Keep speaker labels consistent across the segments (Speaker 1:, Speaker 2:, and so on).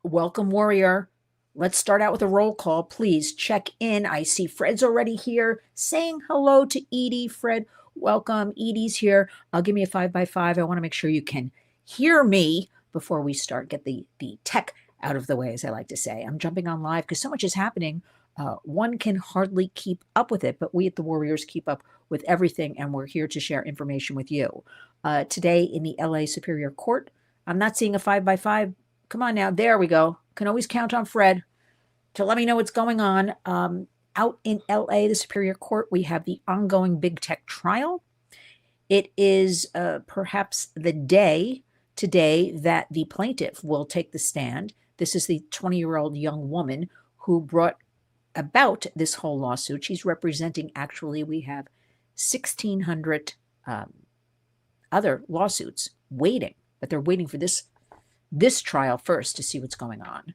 Speaker 1: Welcome, warrior. Let's start out with a roll call. Please check in. I see Fred's already here saying hello to Edie. Fred, welcome. Edie's here. Give me a 5x5. I want to make sure you can hear me before we start. Get the tech out of the way, as I like to say. I'm jumping on live because so much is happening. One can hardly keep up with it, but we at the Warriors keep up with everything, and we're here to share information with you. Today in the LA Superior Court, I'm not seeing a 5x5. Come on now. There we go. Can always count on Fred to let me know what's going on. Out in LA, the Superior Court, we have the ongoing big tech trial. It is perhaps the day today that the plaintiff will take the stand. This is the 20-year-old young woman who brought about this whole lawsuit. She's representing, actually, we have 1,600 other lawsuits waiting, but they're waiting for this trial first to see what's going on.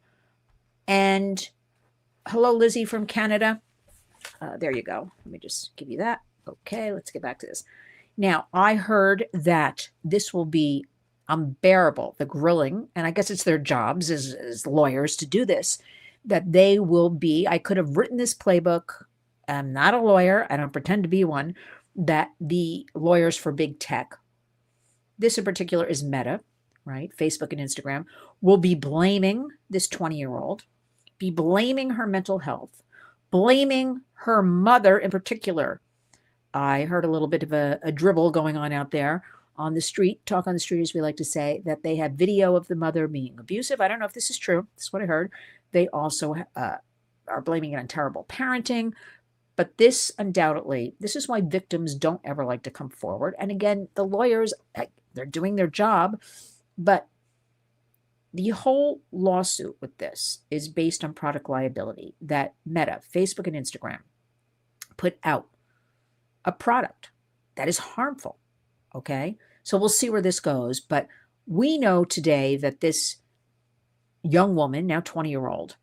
Speaker 1: And hello, Lizzie from Canada. There you go. Let me just give you that. Okay, let's get back to this. Now, I heard that this will be unbearable, the grilling, and I guess it's their jobs as lawyers to do this, that they will be, I could have written this playbook. I'm not a lawyer. I don't pretend to be one, that the lawyers for big tech, this in particular is Meta, right? Facebook and Instagram, will be blaming this 20-year-old, be blaming her mental health, blaming her mother in particular. I heard a little bit of a dribble going on out there on the street, talk on the street, as we like to say, that they have video of the mother being abusive. I don't know if this is true. This is what I heard. They also are blaming it on terrible parenting. But this, undoubtedly, this is why victims don't ever like to come forward. And again, the lawyers, they're doing their job. But the whole lawsuit with this is based on product liability, that Meta, Facebook, and Instagram put out a product that is harmful. Okay? So we'll see where this goes. But we know today that this young woman, now 20-year-old,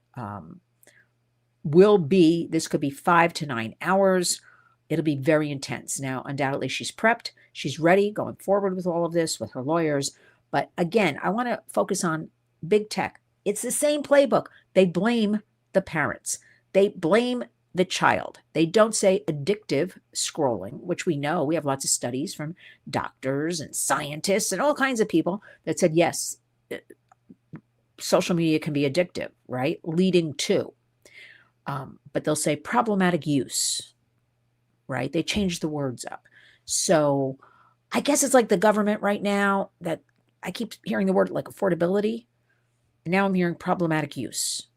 Speaker 1: this could be 5 to 9 hours. It'll be very intense. Now, undoubtedly, she's prepped. She's ready going forward with all of this with her lawyers. But again, I want to focus on big tech. It's the same playbook. They blame the parents. They blame the child. They don't say addictive scrolling, which we know. We have lots of studies from doctors and scientists and all kinds of people that said, yes, social media can be addictive, right? Leading to. But they'll say problematic use, right? They change the words up. So I guess it's like the government right now that I keep hearing the word like affordability. And now I'm hearing problematic use,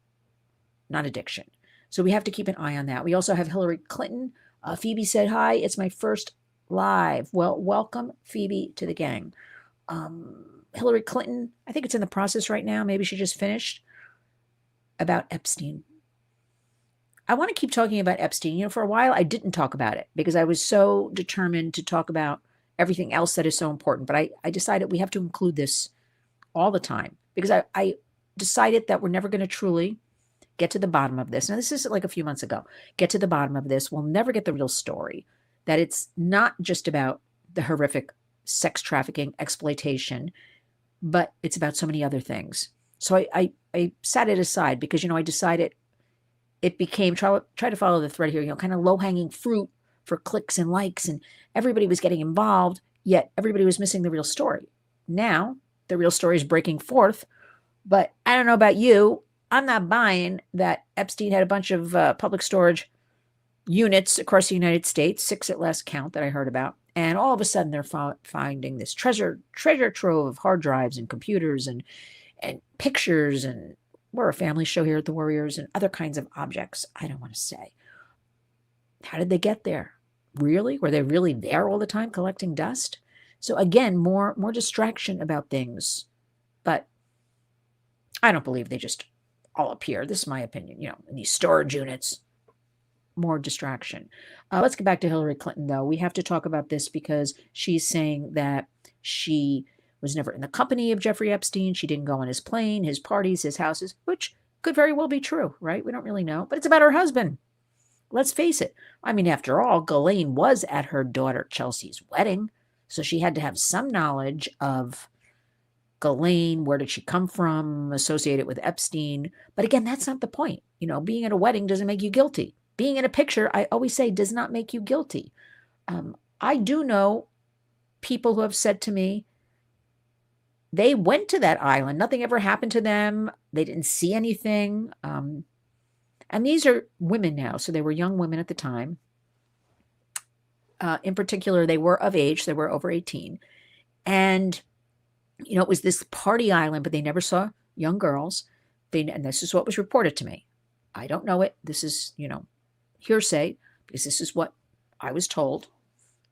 Speaker 1: not addiction. So we have to keep an eye on that. We also have Hillary Clinton. Phoebe said, hi, it's my first live. Well, welcome, Phoebe, to the gang. Hillary Clinton, I think it's in the process right now. Maybe she just finished about Epstein. I want to keep talking about Epstein. You know, for a while, I didn't talk about it because I was so determined to talk about everything else that is so important. But I decided we have to include this all the time because I decided that we're never going to truly get to the bottom of this. Now, this is like a few months ago. Get to the bottom of this. We'll never get the real story, that it's not just about the horrific sex trafficking, exploitation, but it's about so many other things. So I set it aside because, I decided it became, try to follow the thread here, kind of low-hanging fruit for clicks and likes, and everybody was getting involved, yet everybody was missing the real story. Now, the real story is breaking forth, but I don't know about you, I'm not buying that Epstein had a bunch of public storage units across the United States, 6 at last count that I heard about, and all of a sudden they're finding this treasure trove of hard drives and computers and pictures, and we're a family show here at the Warriors, and other kinds of objects. I don't want to say. How did they get there? Really? Were they really there all the time collecting dust? So again, more distraction about things. But I don't believe they just all appear. This is my opinion. In these storage units, more distraction. Let's get back to Hillary Clinton, though. We have to talk about this because she's saying that she was never in the company of Jeffrey Epstein. She didn't go on his plane, his parties, his houses, which could very well be true, right? We don't really know. But it's about her husband. Let's face it. I mean, after all, Ghislaine was at her daughter Chelsea's wedding, so she had to have some knowledge of Ghislaine, where did she come from, associated with Epstein. But again, that's not the point. Being at a wedding doesn't make you guilty. Being in a picture, I always say, does not make you guilty. I do know people who have said to me, they went to that island. Nothing ever happened to them. They didn't see anything. And these are women now. So they were young women at the time. In particular, they were of age. They were over 18. And, it was this party island, but they never saw young girls. And this is what was reported to me. I don't know it. This is, hearsay, because this is what I was told,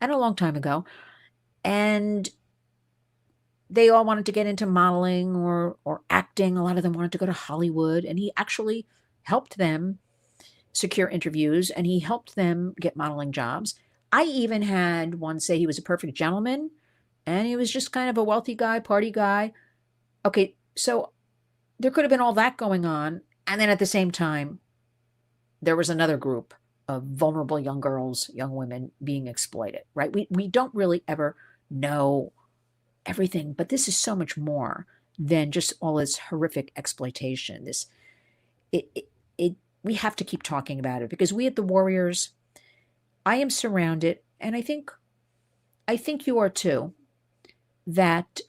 Speaker 1: and a long time ago. And they all wanted to get into modeling or acting. A lot of them wanted to go to Hollywood. And he actually helped them secure interviews, and he helped them get modeling jobs. I even had one say he was a perfect gentleman, and he was just kind of a wealthy guy, party guy. Okay, so there could have been all that going on. And then at the same time, there was another group of vulnerable young girls, young women being exploited, right? We don't really ever know everything, but this is so much more than just all this horrific exploitation. We have to keep talking about it, because we at the Warriors, I am surrounded, and I think you are too, that,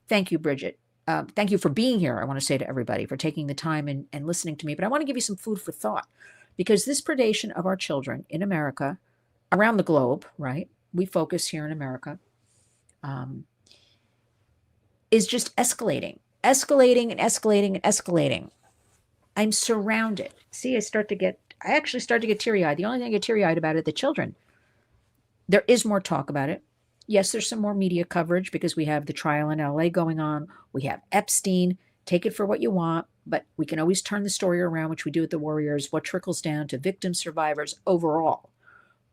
Speaker 1: thank you, Bridget. Thank you for being here. I want to say to everybody, for taking the time and listening to me, but I want to give you some food for thought, because this predation of our children in America, around the globe, right? We focus here in America, is just escalating. I'm surrounded. See, I actually start to get teary-eyed. The only thing I get teary-eyed about it, the children. There is more talk about it. Yes, there's some more media coverage, because we have the trial in LA going on. We have Epstein. Take it for what you want, but we can always turn the story around, which we do at the Warriors, what trickles down to victims, survivors overall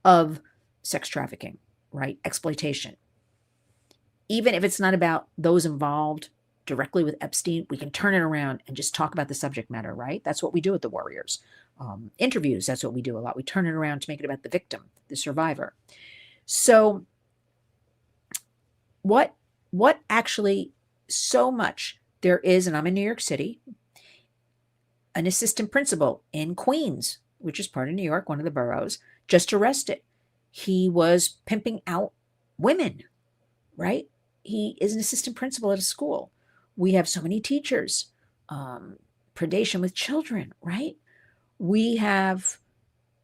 Speaker 1: of sex trafficking, right? Exploitation. Even if it's not about those involved directly with Epstein, we can turn it around and just talk about the subject matter, right? That's what we do at the Warriors. Interviews, that's what we do a lot. We turn it around to make it about the victim, the survivor. So what actually, so much there is, and I'm in New York City, an assistant principal in Queens, which is part of New York, one of the boroughs, just arrested. He was pimping out women, right? He is an assistant principal at a school. We have so many teachers, predation with children, right? We have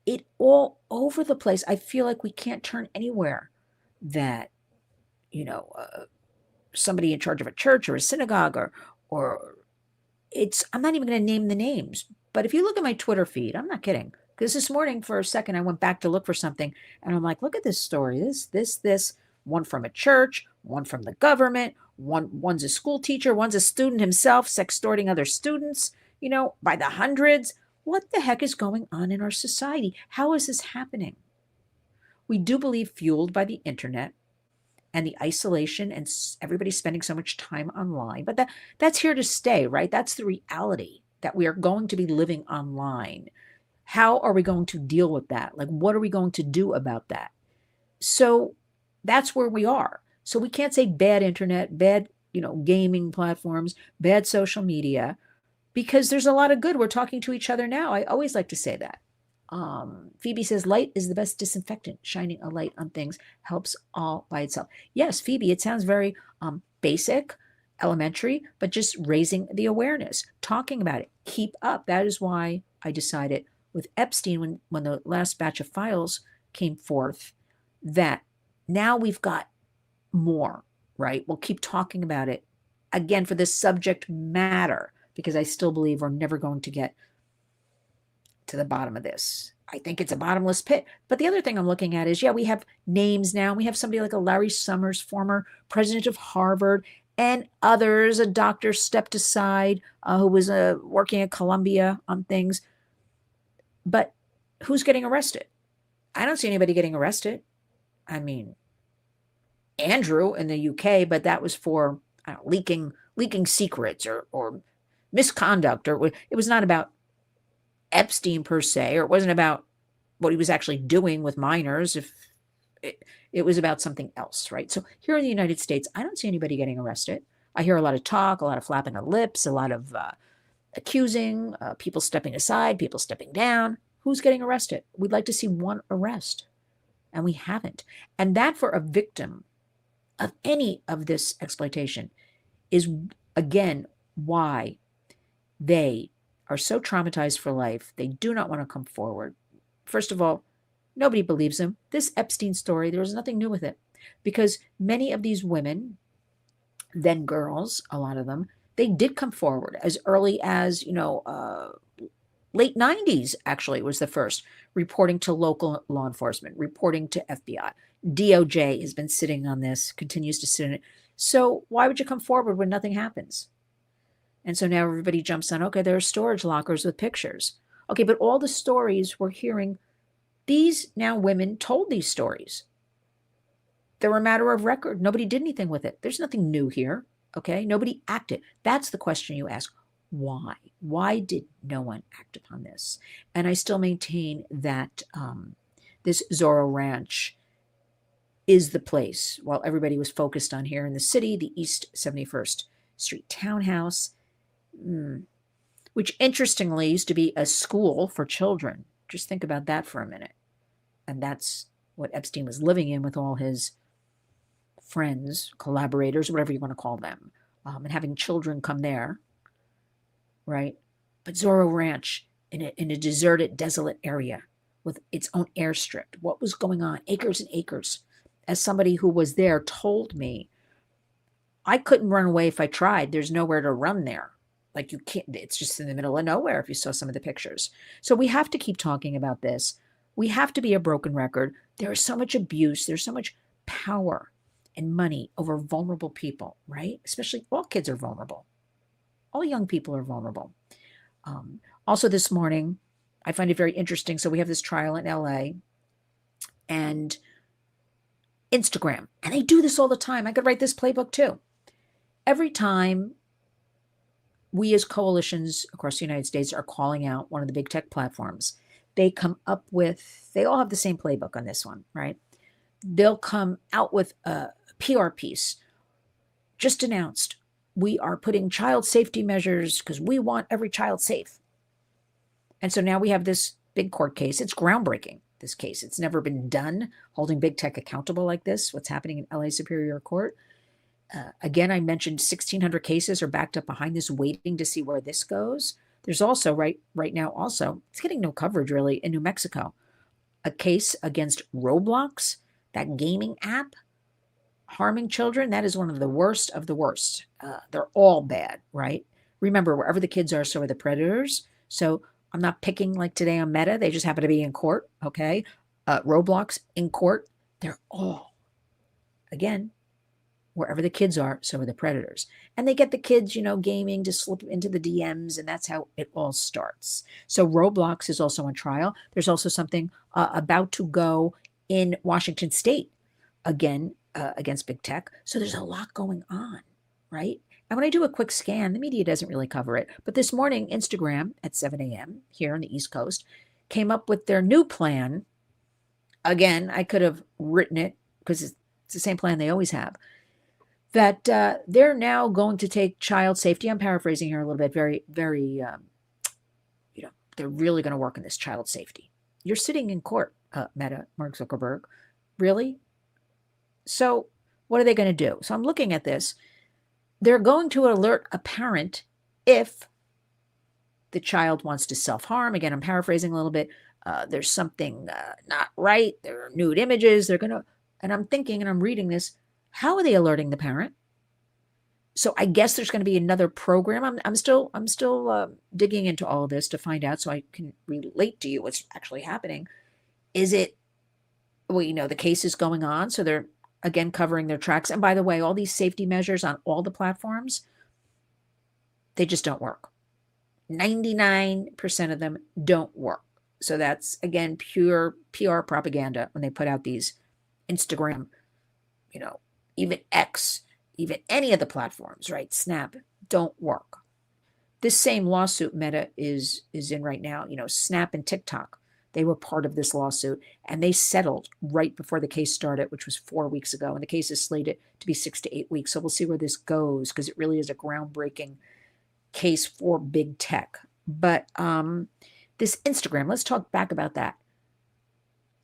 Speaker 1: it all over the place. I feel like we can't turn anywhere that, somebody in charge of a church or a synagogue or I'm not even going to name the names, but if you look at my Twitter feed, I'm not kidding. Because this morning, for a second, I went back to look for something, and I'm like, look at this story. This, one from a church, one from the government, one's a school teacher, one's a student himself, sextorting other students, by the hundreds. What the heck is going on in our society? How is this happening? We do believe fueled by the internet and the isolation, and everybody's spending so much time online. But that's here to stay, right? That's the reality, that we are going to be living online. How are we going to deal with that? Like, what are we going to do about that? So that's where we are. So we can't say bad internet, bad, gaming platforms, bad social media, because there's a lot of good. We're talking to each other now. I always like to say that. Phoebe says, light is the best disinfectant. Shining a light on things helps all by itself. Yes, Phoebe, it sounds very basic, elementary, but just raising the awareness, talking about it, keep up. That is why I decided with Epstein, when the last batch of files came forth, that now we've got more, right? We'll keep talking about it again for this subject matter, because I still believe we're never going to get to the bottom of this. I think it's a bottomless pit. But the other thing I'm looking at is, we have names now. We have somebody like a Larry Summers, former president of Harvard, and others, a doctor stepped aside who was working at Columbia on things. But who's getting arrested? I don't see anybody getting arrested. I mean, Andrew in the UK, but that was for leaking secrets or misconduct, or it was not about Epstein per se, or it wasn't about what he was actually doing with minors. If it was about something else, right? So here in the United States, I don't see anybody getting arrested. I hear a lot of talk, a lot of flapping of lips, a lot of accusing, people stepping aside, people stepping down. Who's getting arrested? We'd like to see one arrest, and we haven't. And that for a victim of any of this exploitation is, again, why they are so traumatized for life. They do not want to come forward. First of all, nobody believes them. This Epstein story, there was nothing new with it, because many of these women, then girls, a lot of them, they did come forward as early as, late 90s, actually, was the first, reporting to local law enforcement, reporting to FBI. DOJ has been sitting on this, continues to sit on it. So why would you come forward when nothing happens? And so now everybody jumps on, okay, there are storage lockers with pictures. Okay, but all the stories we're hearing, these now women told these stories. They were a matter of record. Nobody did anything with it. There's nothing new here. Okay, nobody acted. That's the question you ask. Why? Why did no one act upon this? And I still maintain that this Zorro Ranch is the place, while everybody was focused on here in the city, the East 71st Street townhouse, which interestingly used to be a school for children. Just think about that for a minute. And that's what Epstein was living in with all his friends, collaborators, whatever you want to call them, and having children come there, right? But Zorro Ranch, in a deserted, desolate area with its own airstrip, what was going on? Acres and acres. As somebody who was there told me, I couldn't run away if I tried. There's nowhere to run there. Like, you can't, it's just in the middle of nowhere if you saw some of the pictures. So we have to keep talking about this. We have to be a broken record. There is so much abuse. There's so much power and money over vulnerable people, right? Especially, all kids are vulnerable. All young people are vulnerable. Also this morning, I find it very interesting. So we have this trial in LA and Instagram, and they do this all the time. I could write this playbook too. Every time we as coalitions across the United States are calling out one of the big tech platforms, they come up with, they all have the same playbook on this one, right? They'll come out with a PR piece. Just announced, we are putting child safety measures because we want every child safe. And so now we have this big court case. It's groundbreaking, this case. It's never been done, holding big tech accountable like this, what's happening in LA Superior Court. Again, I mentioned 1,600 cases are backed up behind this, waiting to see where this goes. There's also, right now also, it's getting no coverage really, in New Mexico, a case against Roblox, that gaming app, harming children. That is one of the worst of the worst. They're all bad, right? Remember, wherever the kids are, so are the predators. So I'm not picking like today on Meta. They just happen to be in court, okay? Roblox in court. They're all, again, wherever the kids are, so are the predators. And they get the kids, gaming to slip into the DMs, and that's how it all starts. So Roblox is also on trial. There's also something about to go in Washington State, again, against big tech. So there's a lot going on, right? And when I do a quick scan, the media doesn't really cover it. But this morning, Instagram at 7 a.m. here on the East Coast came up with their new plan. Again, I could have written it because it's the same plan they always have. That they're now going to take child safety. I'm paraphrasing here a little bit. Very, very, they're really going to work on this child safety. You're sitting in court, Meta, Mark Zuckerberg. Really? So what are they going to do? So I'm looking at this. They're going to alert a parent if the child wants to self-harm. Again, I'm paraphrasing a little bit. There's something not right. There are nude images. They're going to, and I'm thinking, and I'm reading this, how are they alerting the parent? So I guess there's going to be another program. I'm still digging into all of this to find out so I can relate to you what's actually happening. Is it, well, the case is going on, so they're, again, covering their tracks. And by the way, all these safety measures on all the platforms, they just don't work. 99% of them don't work. So that's, again, pure PR propaganda when they put out these Instagram, even X, even any of the platforms, right? Snap, don't work. This same lawsuit Meta is in right now, Snap and TikTok. They were part of this lawsuit, and they settled right before the case started, which was 4 weeks ago. And the case is slated to be 6 to 8 weeks. So we'll see where this goes, because it really is a groundbreaking case for big tech. But this Instagram, let's talk back about that.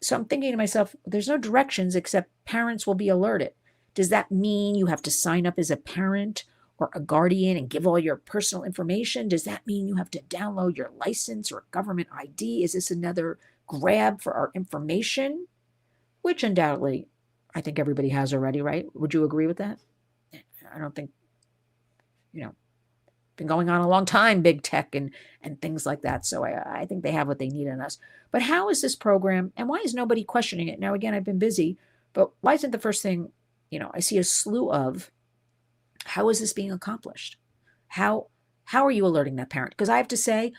Speaker 1: So I'm thinking to myself, there's no directions except parents will be alerted. Does that mean you have to sign up as a parent or a guardian and give all your personal information? Does that mean you have to download your license or government ID? Is this another grab for our information? Which undoubtedly, I think everybody has already, right? Would you agree with that? I don't think, been going on a long time, big tech and things like that. So I think they have what they need in us. But how is this program, and why is nobody questioning it? Now, again, I've been busy, but why isn't the first thing, I see a slew of, how is this being accomplished? How are you alerting that parent? Because I have to say,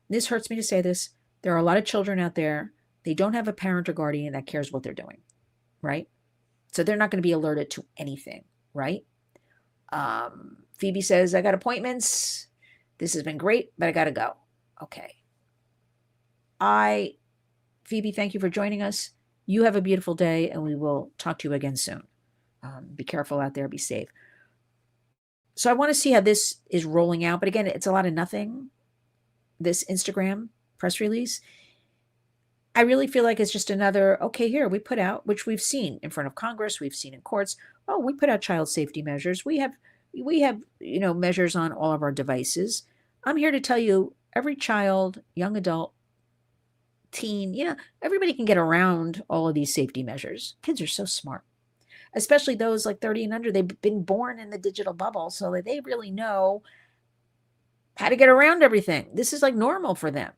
Speaker 1: this hurts me to say this, there are a lot of children out there, they don't have a parent or guardian that cares what they're doing, right? So they're not going to be alerted to anything, right? Phoebe says, I got appointments. This has been great, but I got to go. Okay. Phoebe, thank you for joining us. You have a beautiful day, and we will talk to you again soon. Be careful out there. Be safe. So I want to see how this is rolling out. But again, it's a lot of nothing. This Instagram press release, I really feel like it's just another, okay, here we put out, which we've seen in front of Congress, we've seen in courts. Oh, we put out child safety measures. We have measures on all of our devices. I'm here to tell you, every child, young adult, teen, everybody can get around all of these safety measures. Kids are so smart, especially those like 30 and under. They've been born in the digital bubble, so that they really know how to get around everything. This is like normal for them.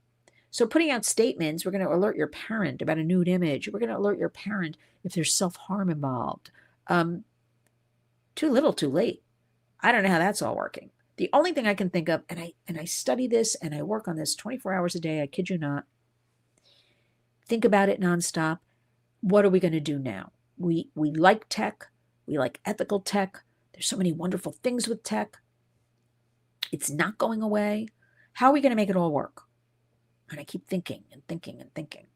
Speaker 1: So putting out statements, we're going to alert your parent about a nude image. We're going to alert your parent if there's self-harm involved. Too little, too late. I don't know how that's all working. The only thing I can think of, and I study this and I work on this 24 hours a day, I kid you not, think about it nonstop. What are we going to do now? We like tech. We like ethical tech. There's so many wonderful things with tech. It's not going away. How are we going to make it all work? And I keep thinking and thinking and thinking.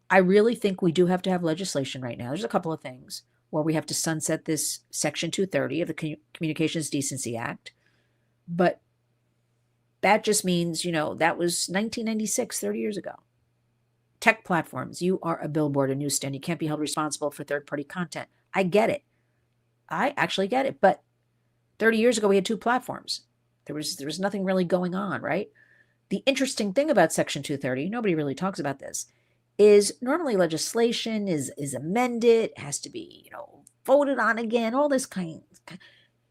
Speaker 1: I really think we do have to have legislation right now. There's a couple of things where we have to sunset this Section 230 of the Communications Decency Act. But that just means, that was 1996, 30 years ago. Tech platforms, you are a billboard, a newsstand. You can't be held responsible for third-party content. I get it. I actually get it. But 30 years ago, we had two platforms. There was nothing really going on, right? The interesting thing about Section 230, nobody really talks about this, is normally legislation is amended, has to be, voted on again, all this kind.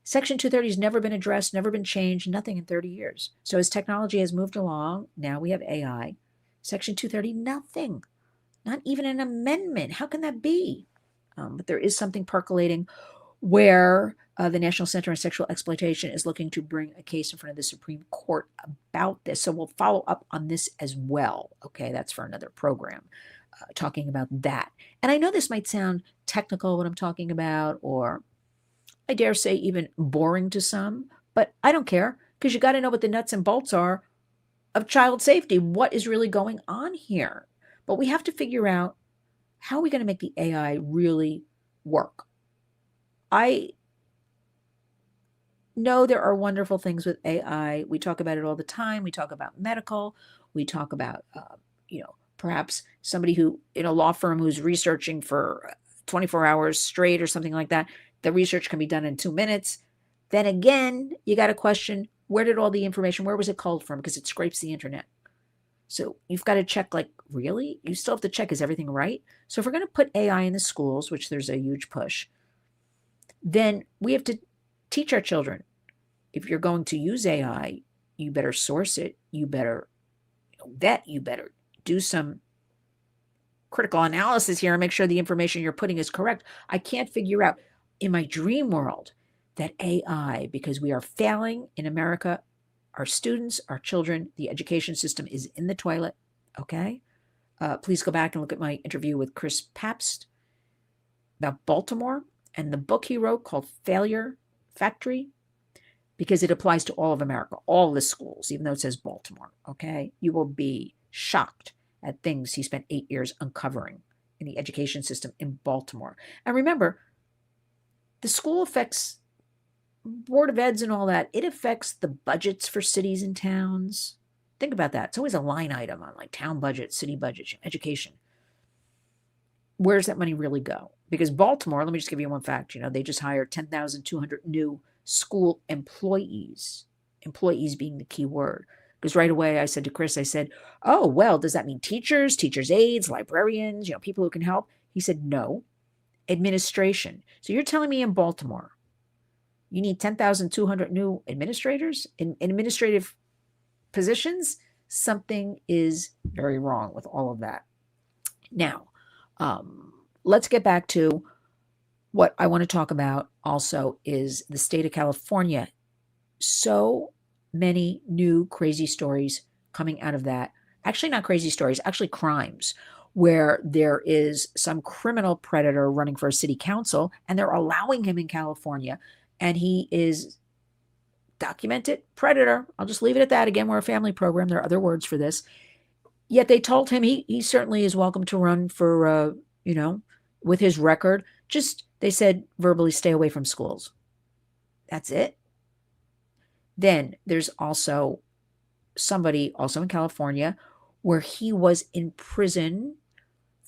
Speaker 1: Section 230 has never been addressed, never been changed, nothing in 30 years. So as technology has moved along, now we have AI. Section 230, nothing, not even an amendment. How can that be? But there is something percolating where the National Center on Sexual Exploitation is looking to bring a case in front of the Supreme Court about this. So we'll follow up on this as well. Okay, that's for another program, talking about that. And I know this might sound technical, what I'm talking about, or I dare say even boring to some, but I don't care, because you got to know what the nuts and bolts are of child safety. What is really going on here? But we have to figure out, how are we going to make the AI really work? I know there are wonderful things with AI. We talk about it all the time. We talk about medical. We talk about, perhaps somebody who in a law firm who's researching for 24 hours straight or something like that. The research can be done in 2 minutes. Then again, you got to question, where did all the information, where was it culled from? Because it scrapes the internet. So you've got to check, like, really? You still have to check, is everything right? So if we're going to put AI in the schools, which there's a huge push, then we have to teach our children, if you're going to use AI, you better source it, you better vet, you better do some critical analysis here and make sure the information you're putting is correct. I can't figure out in my dream world that AI, because we are failing in America, our students, our children, the education system is in the toilet, okay? Please go back and look at my interview with Chris Pabst about Baltimore and the book he wrote called Failure Factory, because it applies to all of America, all the schools, even though it says Baltimore, okay? You will be shocked at things he spent 8 years uncovering in the education system in Baltimore. And remember, the school affects Board of Eds and all that. It affects the budgets for cities and towns. Think about that. It's always a line item on like town budgets, city budgets, education. Where does that money really go? Because Baltimore, let me just give you one fact, they just hired 10,200 new school employees, employees being the key word. Because right away I said to Chris, I said, oh, well, does that mean teachers, teachers' aides, librarians, people who can help? He said, no, administration. So you're telling me in Baltimore, you need 10,200 new administrators in administrative positions? Something is very wrong with all of that. Now, let's get back to what I want to talk about also is the state of California. So many new crazy stories coming out of that. Actually, not crazy stories, actually crimes, where there is some criminal predator running for a city council and they're allowing him in California, and he is documented predator. I'll just leave it at that. Again, we're a family program. There are other words for this. Yet they told him he certainly is welcome to run for, with his record. Just, they said, verbally stay away from schools. That's it. Then there's also somebody also in California where he was in prison,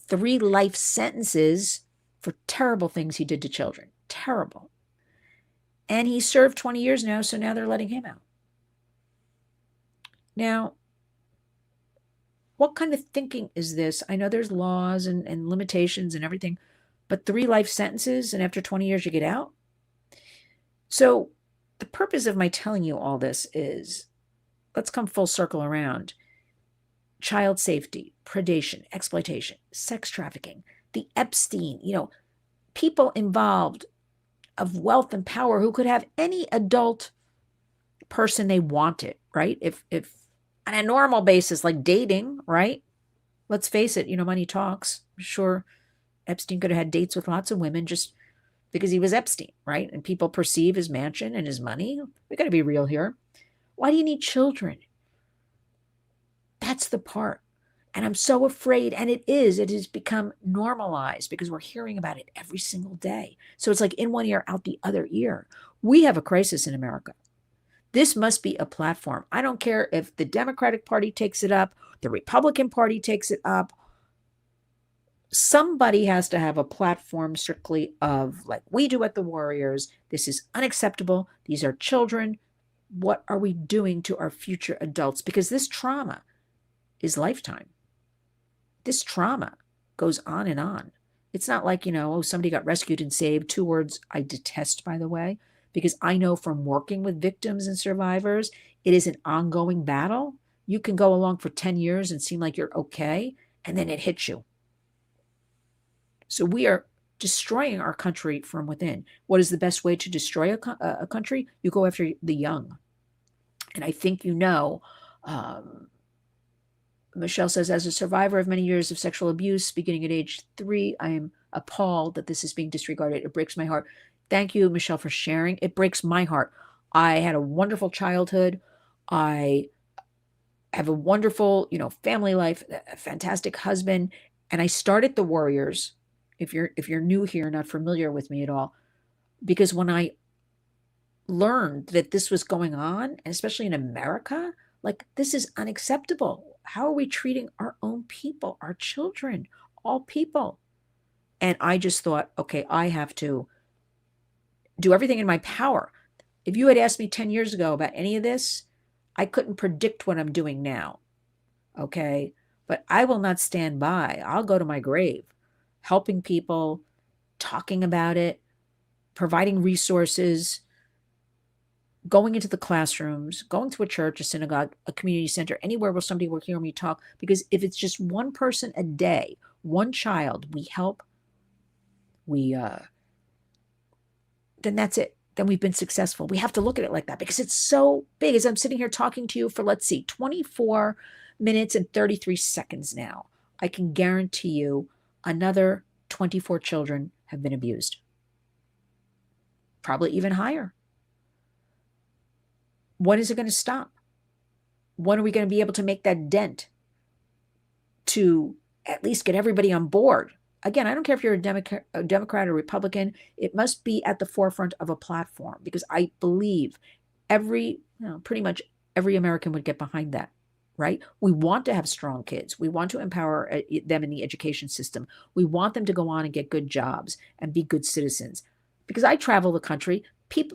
Speaker 1: 3 life sentences for terrible things he did to children. Terrible. And he served 20 years now, so now they're letting him out. Now, what kind of thinking is this? I know there's laws and limitations and everything, but 3 life sentences and after 20 years you get out? So the purpose of my telling you all this is, let's come full circle around. Child safety, predation, exploitation, sex trafficking, the Epstein, people involved of wealth and power who could have any adult person they wanted, right? If on a normal basis, like dating, right? Let's face it, money talks. I'm sure Epstein could have had dates with lots of women just because he was Epstein, right? And people perceive his mansion and his money. We got to be real here. Why do you need children? That's the part. And I'm so afraid, and it has become normalized because we're hearing about it every single day. So it's like in one ear, out the other ear. We have a crisis in America. This must be a platform. I don't care if the Democratic Party takes it up, the Republican Party takes it up. Somebody has to have a platform strictly of, like we do at the Warriors, this is unacceptable. These are children. What are we doing to our future adults? Because this trauma is lifetime. This trauma goes on and on. It's not like, somebody got rescued and saved. 2 words I detest, by the way, because I know from working with victims and survivors, it is an ongoing battle. You can go along for 10 years and seem like you're okay, and then it hits you. So we are destroying our country from within. What is the best way to destroy a country? You go after the young. And I think Michelle says, as a survivor of many years of sexual abuse, beginning at age 3, I am appalled that this is being disregarded. It breaks my heart. Thank you, Michelle, for sharing. It breaks my heart. I had a wonderful childhood. I have a wonderful, family life, a fantastic husband. And I started the Warriors, if you're new here, not familiar with me at all, because when I learned that this was going on, and especially in America, like, this is unacceptable. How are we treating our own people, our children, all people? And I just thought, okay, I have to do everything in my power. If you had asked me 10 years ago about any of this, I couldn't predict what I'm doing now. Okay? But I will not stand by. I'll go to my grave, helping people, talking about it, providing resources, going into the classrooms, going to a church, a synagogue, a community center, anywhere where somebody will hear me talk. Because if it's just one person a day, one child we help, then that's it. Then we've been successful. We have to look at it like that because it's so big. As I'm sitting here talking to you for, 24 minutes and 33 seconds now, I can guarantee you another 24 children have been abused. Probably even higher. When is it going to stop? When are we going to be able to make that dent? to at least get everybody on board. Again, I don't care if you're a Democrat or Republican, it must be at the forefront of a platform, because I believe pretty much every American would get behind that, right? We want to have strong kids. We want to empower them in the education system. We want them to go on and get good jobs and be good citizens. Because I travel the country,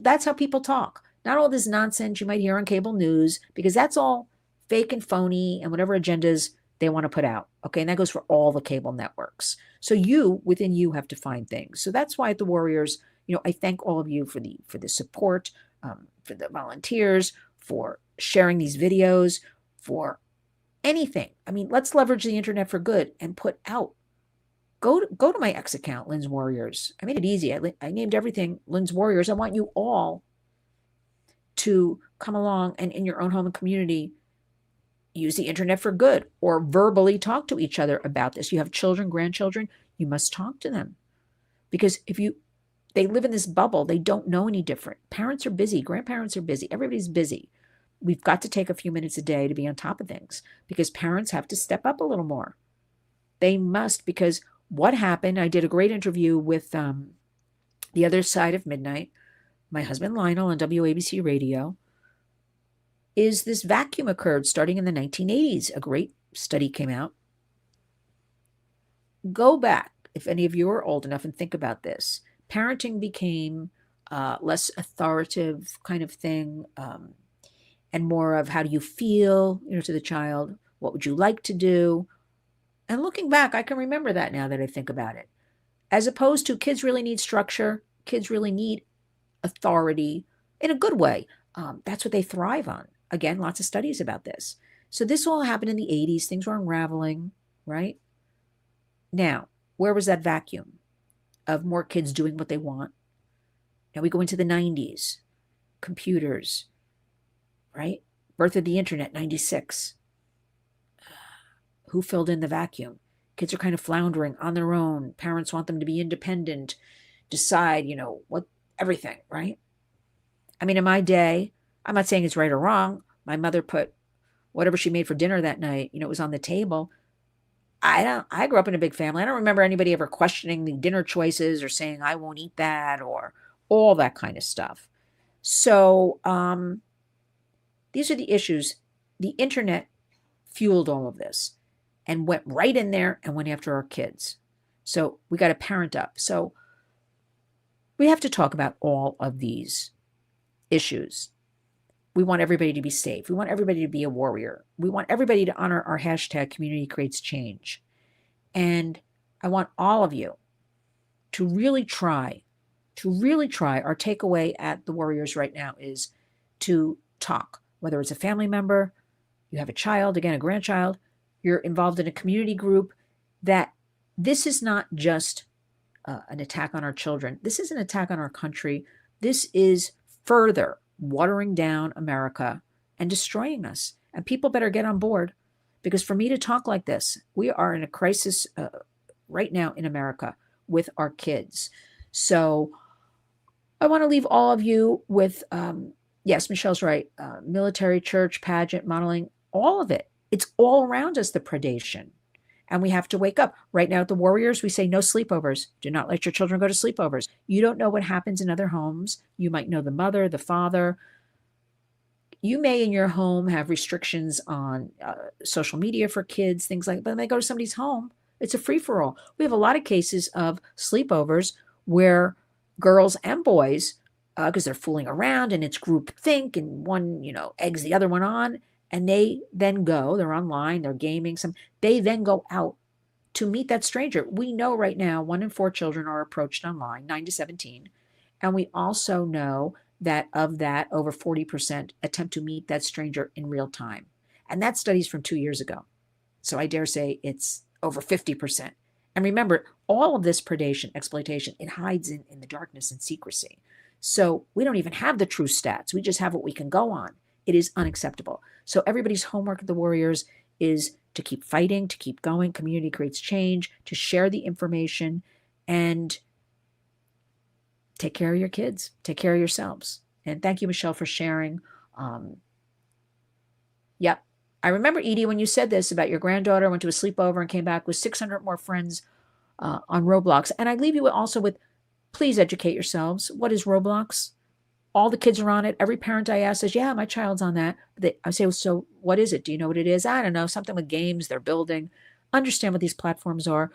Speaker 1: that's how people talk. Not all this nonsense you might hear on cable news, because that's all fake and phony and whatever agendas they want to put out. Okay. And that goes for all the cable networks. So within you have to find things. So that's why at the Warriors, I thank all of you for the support, for the volunteers, for sharing these videos, for anything. I mean, let's leverage the internet for good and put out. Go to my X account, Lynn's Warriors. I made it easy. I named everything Lynn's Warriors. I want you all to come along and in your own home and community use the internet for good, or verbally talk to each other about this. You have children, grandchildren, you must talk to them, because they live in this bubble. They don't know any different. Parents are busy. Grandparents are busy. Everybody's busy. We've got to take a few minutes a day to be on top of things, because parents have to step up a little more. They must, because what happened, I did a great interview with The Other Side of Midnight, my husband Lionel on WABC Radio, is this vacuum occurred starting in the 1980s. A great study came out. Go back, if any of you are old enough, and think about this. Parenting became less authoritative kind of thing, and more of how do you feel, to the child? What would you like to do? And looking back, I can remember that now that I think about it. As opposed to kids really need structure. Kids really need authority in a good way. That's what they thrive on. Again, lots of studies about this. So this all happened in the 80s. Things were unraveling, right? Now, where was that vacuum of more kids doing what they want? Now we go into the 90s. Computers, right? Birth of the internet, 96. Who filled in the vacuum? Kids are kind of floundering on their own. Parents want them to be independent, decide, everything, right? I mean, in my day, I'm not saying it's right or wrong. My mother put whatever she made for dinner that night, it was on the table. I grew up in a big family. I don't remember anybody ever questioning the dinner choices or saying, I won't eat that, or all that kind of stuff. So these are the issues. The internet fueled all of this and went right in there and went after our kids. So we got to parent up. So we have to talk about all of these issues. We want everybody to be safe. We want everybody to be a warrior. We want everybody to honor our hashtag Community Creates Change. And I want all of you to really try. Our takeaway at the Warriors right now is to talk, whether it's a family member, you have a child, again, a grandchild, you're involved in a community group, that this is not just an attack on our children. This is an attack on our country. This is further watering down America and destroying us. And people better get on board, because for me to talk like this, we are in a crisis right now in America with our kids. So I want to leave all of you with, yes, Michelle's right, military, church, pageant, modeling, all of it. It's all around us, the predation. And we have to wake up. Right now at the Warriors, we say no sleepovers. Do not let your children go to sleepovers. You don't know what happens in other homes. You might know the mother, the father. You may in your home have restrictions on social media for kids, things like that. But when they go to somebody's home, it's a free-for-all. We have a lot of cases of sleepovers where girls and boys, because they're fooling around and it's group think, and one, eggs the other one on, and they then they're online, they're gaming, they then go out to meet that stranger. We know right now 1 in 4 children are approached online, 9 to 17. And we also know that of that, over 40% attempt to meet that stranger in real time. And that study's from 2 years ago. So I dare say it's over 50%. And remember, all of this predation, exploitation, it hides in the darkness and secrecy. So we don't even have the true stats. We just have what we can go on. It is unacceptable. So everybody's homework at the Warriors is to keep fighting, to keep going. Community Creates Change, to share the information, and take care of your kids. Take care of yourselves. And thank you, Michelle, for sharing. Yep. I remember, Edie, when you said this about your granddaughter went to a sleepover and came back with 600 more friends on Roblox. And I leave you also with, please educate yourselves. What is Roblox? All the kids are on it. Every parent I ask says, yeah, my child's on that. I say, well, so what is it? Do you know what it is? I don't know. Something with games they're building. Understand what these platforms are.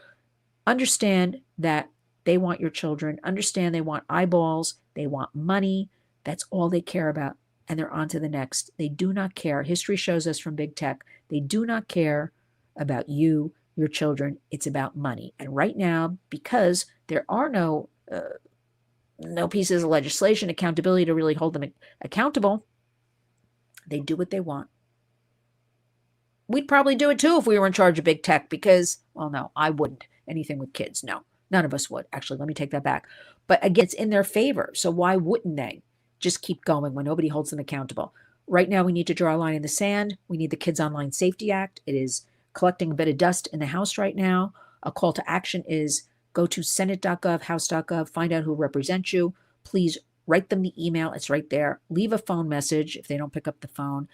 Speaker 1: Understand that they want your children. Understand they want eyeballs. They want money. That's all they care about. And they're on to the next. They do not care. History shows us from big tech, they do not care about you, your children. It's about money. And right now, because there are no pieces of legislation, accountability to really hold them accountable, they do what they want. We'd probably do it too if we were in charge of big tech because, well, no, I wouldn't. Anything with kids, no. None of us would. Actually, let me take that back. But again, it's in their favor. So why wouldn't they just keep going when nobody holds them accountable? Right now, we need to draw a line in the sand. We need the Kids Online Safety Act. It is collecting a bit of dust in the House right now. A call to action is go to senate.gov, house.gov, find out who represents you. Please write them the email. It's right there. Leave a phone message if they don't pick up the phone.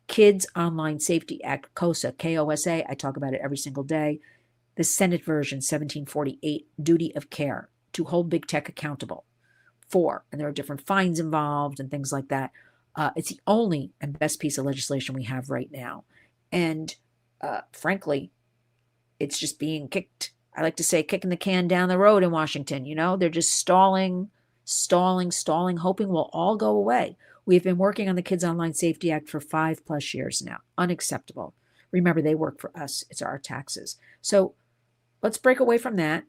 Speaker 1: Kids Online Safety Act, KOSA, KOSA. I talk about it every single day. The Senate version, 1748, duty of care to hold big tech accountable for. And there are different fines involved and things like that. It's the only and best piece of legislation we have right now. And frankly, it's just being kicked. I like to say kicking the can down the road in Washington. They're just stalling, hoping we'll all go away. We've been working on the Kids Online Safety Act for 5+ years now. Unacceptable. Remember, they work for us. It's our taxes. So let's break away from that.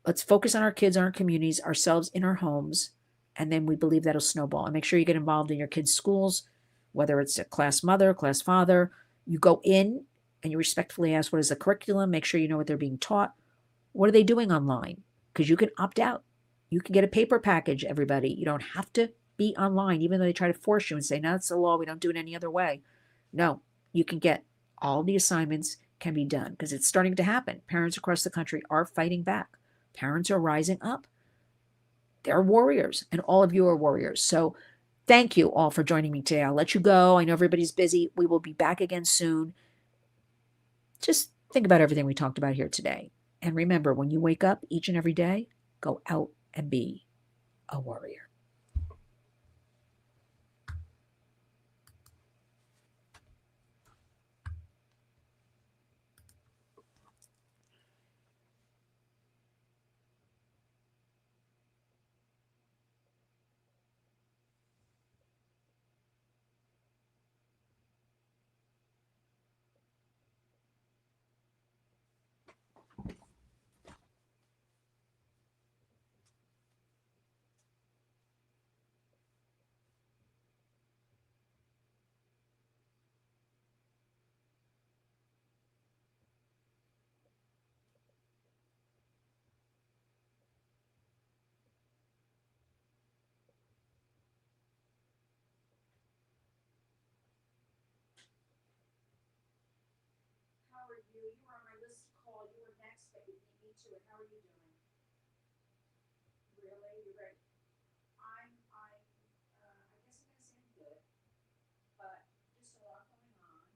Speaker 1: Let's focus on our kids, on our communities, ourselves in our homes, and then we believe that'll snowball. And make sure you get involved in your kids' schools, whether it's a class mother, class father. You go in and you respectfully ask, what is the curriculum? Make sure you know what they're being taught. What are they doing online? Because you can opt out. You can get a paper package, everybody. You don't have to be online, even though they try to force you and say, no, that's the law. We don't do it any other way. No, you can get all the assignments can be done because it's starting to happen. Parents across the country are fighting back. Parents are rising up. They're warriors, and all of you are warriors. So thank you all for joining me today. I'll let you go. I know everybody's busy. We will be back again soon. Just think about everything we talked about here today. And remember, when you wake up each and every day, go out and be a warrior. How are you? You were on my list to call. You were next, but you beat me to it. How are you doing? Really? You're ready? I guess I'm gonna say I'm good, but just a lot going on,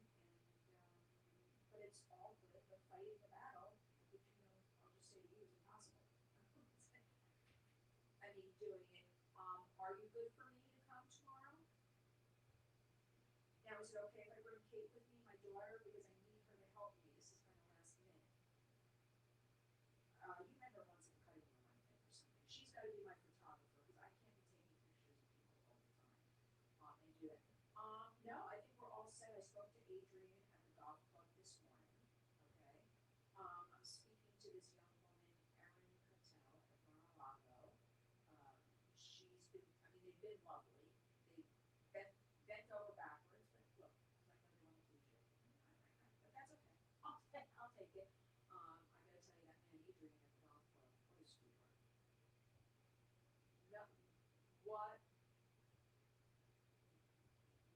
Speaker 1: but it's all good. But fighting the battle, which I'll just say to you, is impossible. I mean, doing it. Are you good for me to come tomorrow? Now, is it okay if I bring Kate with me, my daughter, because I need her to help me? This is kind of last minute. You met her once at the cutting room, I think, or something. She's got to be my photographer because I can't be taking pictures of people all the time and do that. No, I think we're all set. I spoke to Adrian at the golf club this morning. Okay. I'm speaking to this young woman, Erin Cattell at Mar-a-Lago. Um, she's been, I mean, they've been lovely. They bent over backwards, but look, I'm not going to please you. But that's okay. I'll take it. I got to tell you that man, Adrian at the golf club, what a sweetheart. No, what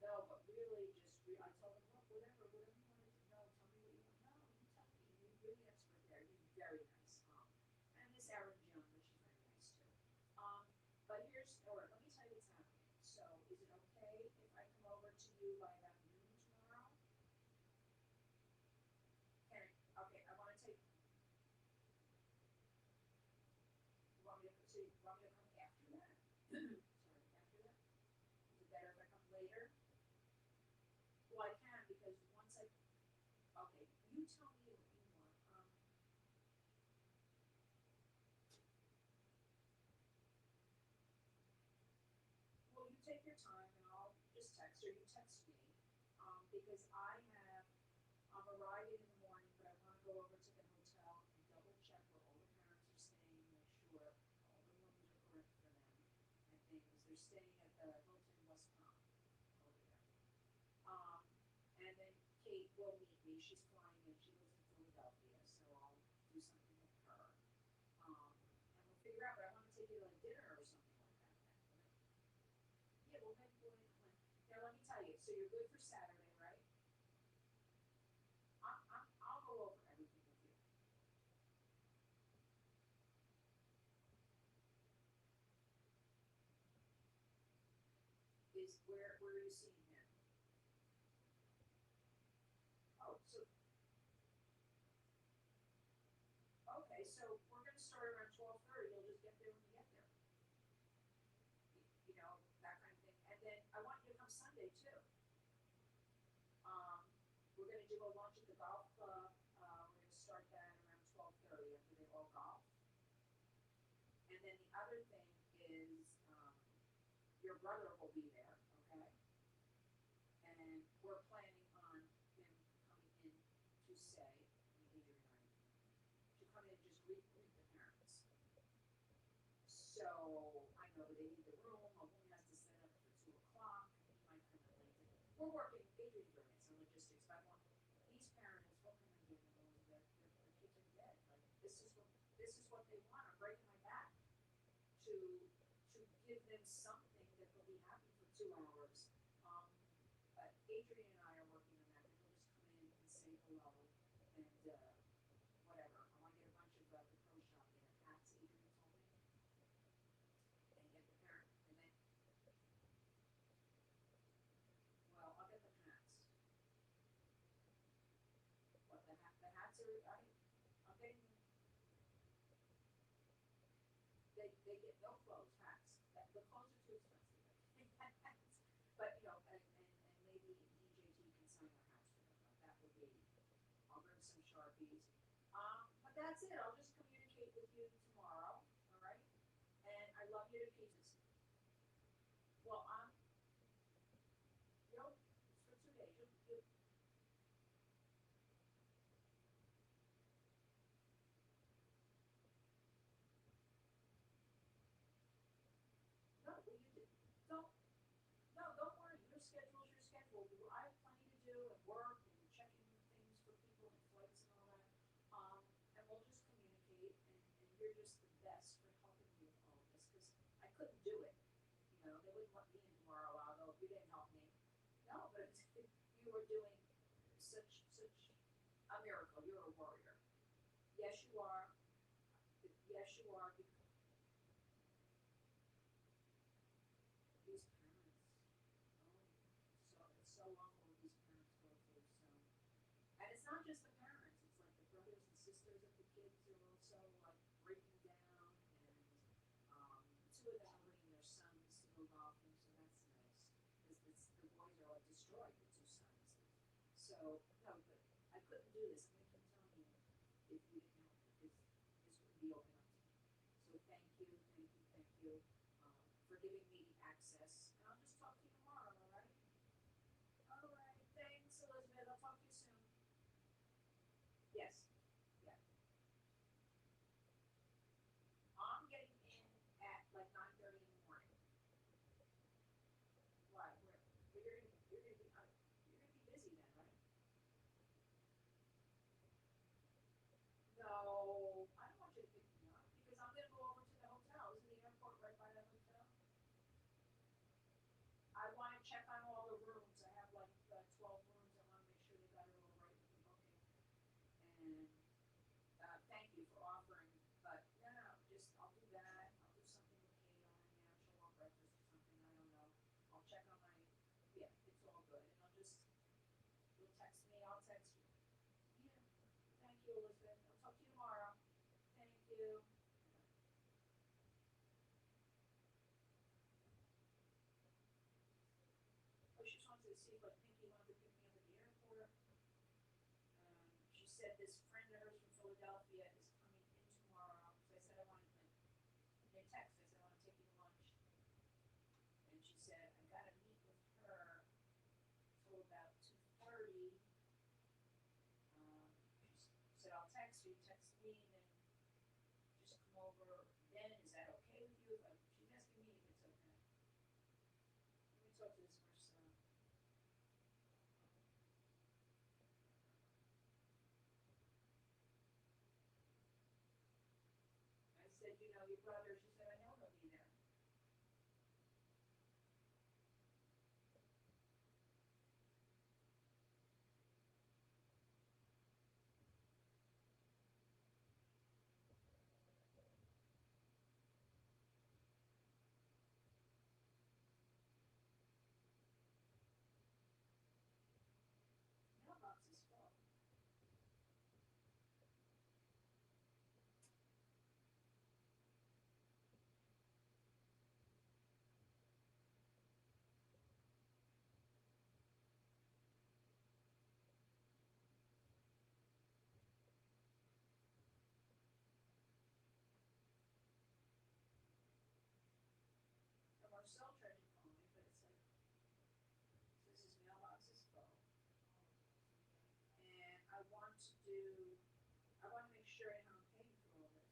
Speaker 1: No, but really just, I told him, look, whatever you want to do. No, tell me what you want. No, you tell me. You're the expert there. He's very nice. And Miss Erin's young, but she's very nice too. Um, but let me tell you what's happening. So is it okay if I come over to you by about noon tomorrow? You tell me what you want. Well, you take your time, and I'll just text her. You text me, because I'm arriving in the morning, but I want to go over to the hotel and double check where all the parents are staying, make sure all the rooms are correct for them and things. They're staying at the Hilton West Palm over there. Um, and then Kate will meet me. She's flying in. She lives in Philadelphia, so I'll do something with her. And we'll figure out. But I want to take you to like dinner or something like that. Yeah, well, maybe we'll make a plan. Now, let me tell you. So you're good for Saturday, right? I'll go over everything with you. Is where are you seeing him? Oh, so okay, so we're gonna start around 12:30. You'll just get there when you get there. You know, that kind of thing. And then I want you to come Sunday too. Um, we're gonna do a lunch at the golf club. We're gonna start that around 12:30 after they all golf. And then the other thing is, your brother will be there, okay? And we're planning on him coming in to say, Adrian and I, to come in and just greet the parents. So I know they need the room. A woman has to set up for 2 o'clock. He might come in late. We're working. Adrian's doing it. Some logistics. But I want these parents. What can I give them? Their kids are dead. Like this is what they want. I'm breaking my back to give them something that they'll be happy for 2 hours. Um, but Adrian and I are working on that. And we'll just come in and say hello and whatever. I want to get a bunch of the pro shop there hats. Adrian told me, and get the parent, and then well, I'll get the hats. What the hats are? I'm getting. They get no clothes, hats. The clothes are too expensive. But and maybe DJT can sign our hats for them. That would be. I'll bring some Sharpies. But that's it. I'll just communicate with you tomorrow. All right. And I love you to pieces. Well, it's for 2 days. You no, well, you did. Don't No, don't worry. Your schedule is your schedule. I have plenty to do and work and checking things for people and flights and all that. And we'll just communicate. And you're just the best for helping me with all of this because I couldn't do it. They wouldn't let me in tomorrow, although you didn't help me. No, but you were doing such a miracle. You're a warrior. Yes, you are. Yes, you are. Because these parents. Oh, it's so awful what these parents go through. So, and it's not just the parents; it's like the brothers and sisters of the kids are also like breaking down, and two of them are bringing their sons to go golfing, so that's nice because the boys are like destroyed. The two sons. So no, but I couldn't do this. I'm going to keep telling you if you didn't help me, because this wouldn't be open up to me. So thank you, thank you, thank you for giving me the access. And I'll just talk to you tomorrow, all right? All right. Thanks, Elizabeth. I'll talk to you soon. Yes. Yeah. I'm getting in at like 9:30 in the morning. Why? You're gonna be busy then, right? No, I don't want you to pick me up because I'm gonna go over to the hotel. Isn't the airport right by the hotel? I want to check on all the rooms. I have like 12 rooms. I want to make sure they got it all right with the booking. And thank you for offering. But no, just I'll do that. I'll do something with Kate on it. Yeah, she'll want breakfast or something. I don't know. I'll check on my. Yeah, it's all good. And you'll text me. I'll text you. Yeah. Thank you, Elizabeth. I'll talk to you tomorrow. Thank you. Oh, she just wanted to see if like Pinky wanted to pick me up at the airport. She said this friend of hers from Philadelphia is coming in tomorrow. So I said I wanted, like, in text, I said I want to take you to lunch. And she said, I got to meet with her till about 2:30. She said, I'll text you, text me, and then just come over then. Is that okay with you? She's asking me if it's okay. Let me talk to this first. I said, you know, your brother, she said, I know he'll be there. Mailbox is full. And Marcel tried to call me, but it's like, says his mailbox is full. And I want to make sure I know I'm paying for all this.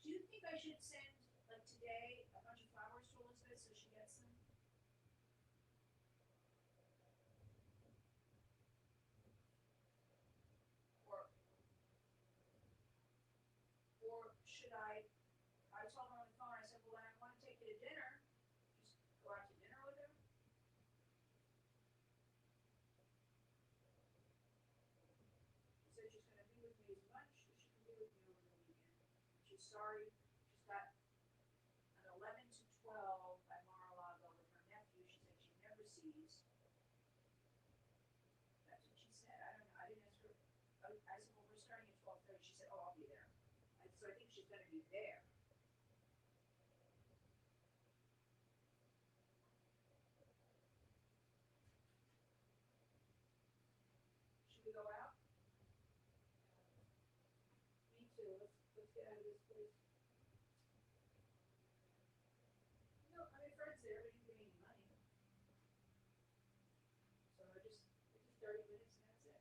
Speaker 1: Do you think I should send, like today, a bunch of flowers to Elizabeth so she gets them? Or or should I told her on the phone, I said, well, then I want to take you to dinner. sorry. She's got an 11 to 12 at Mar-a-Lago with her nephew. She said she never sees. That's what she said. I don't know. I didn't ask her. I said, well, we're starting at 12:30. She said, oh, I'll be there. So I think she's going to be there. Should we go out? Me too. Let's get out of this place. No, I mean, Fred's there, but he didn't give me any money. So it's just 30 minutes and that's it.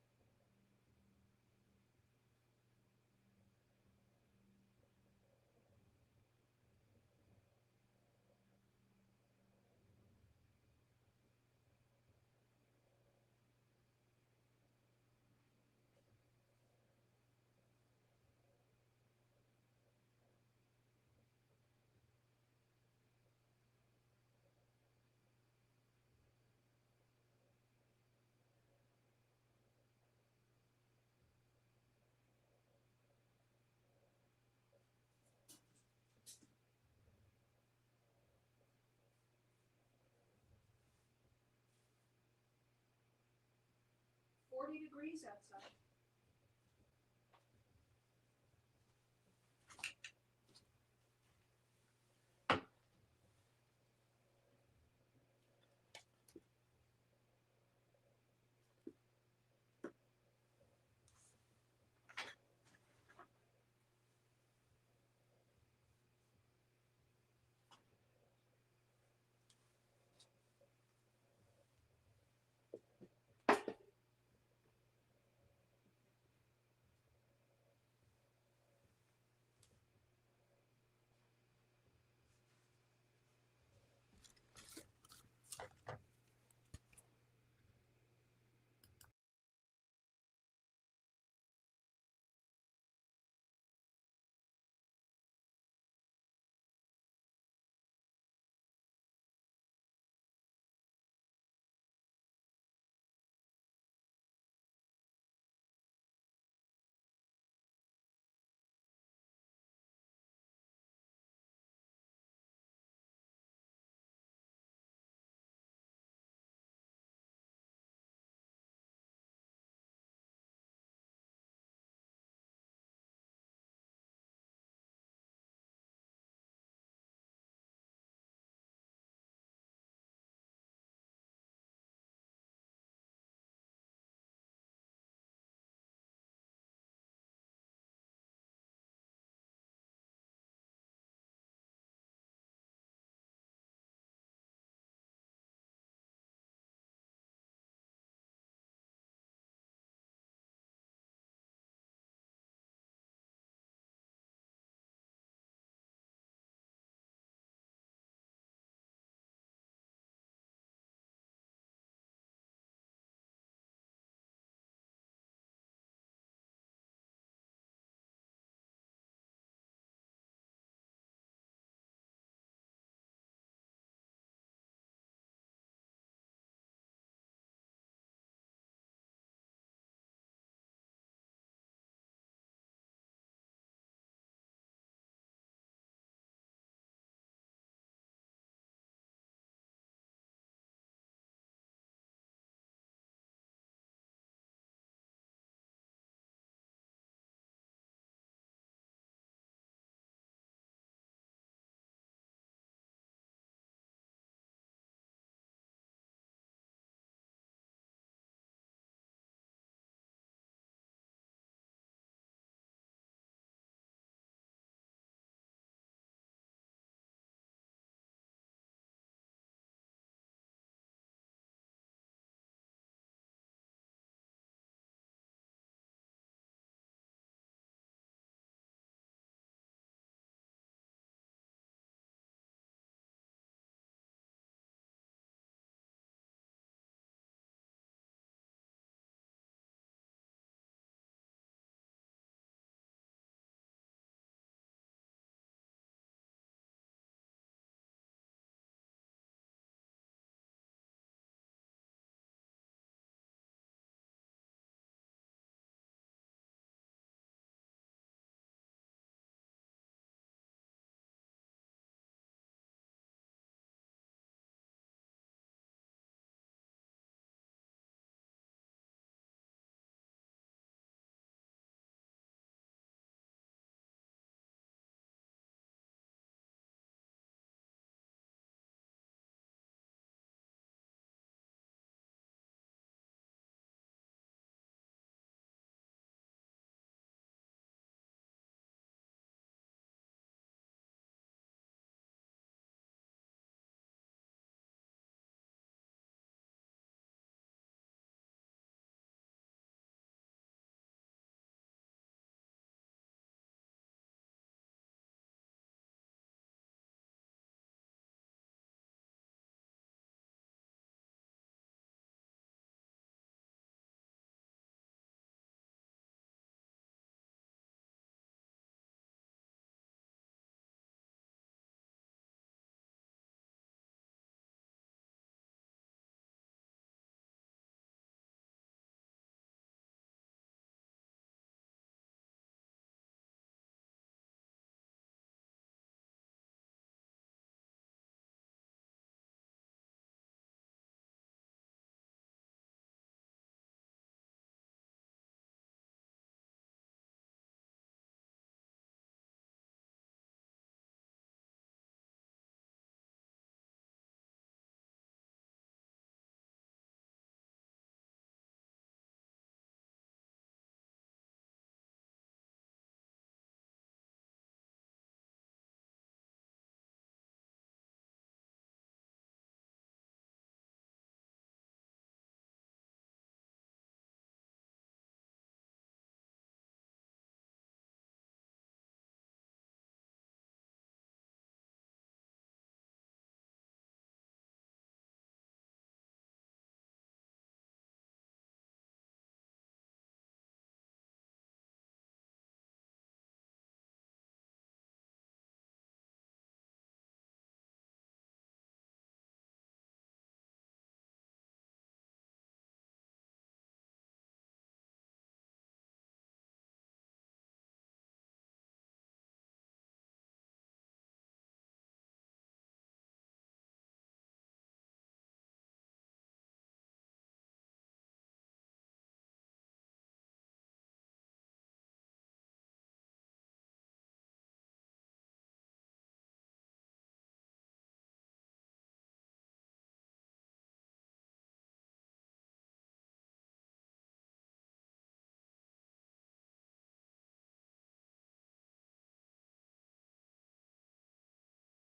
Speaker 1: Degrees outside.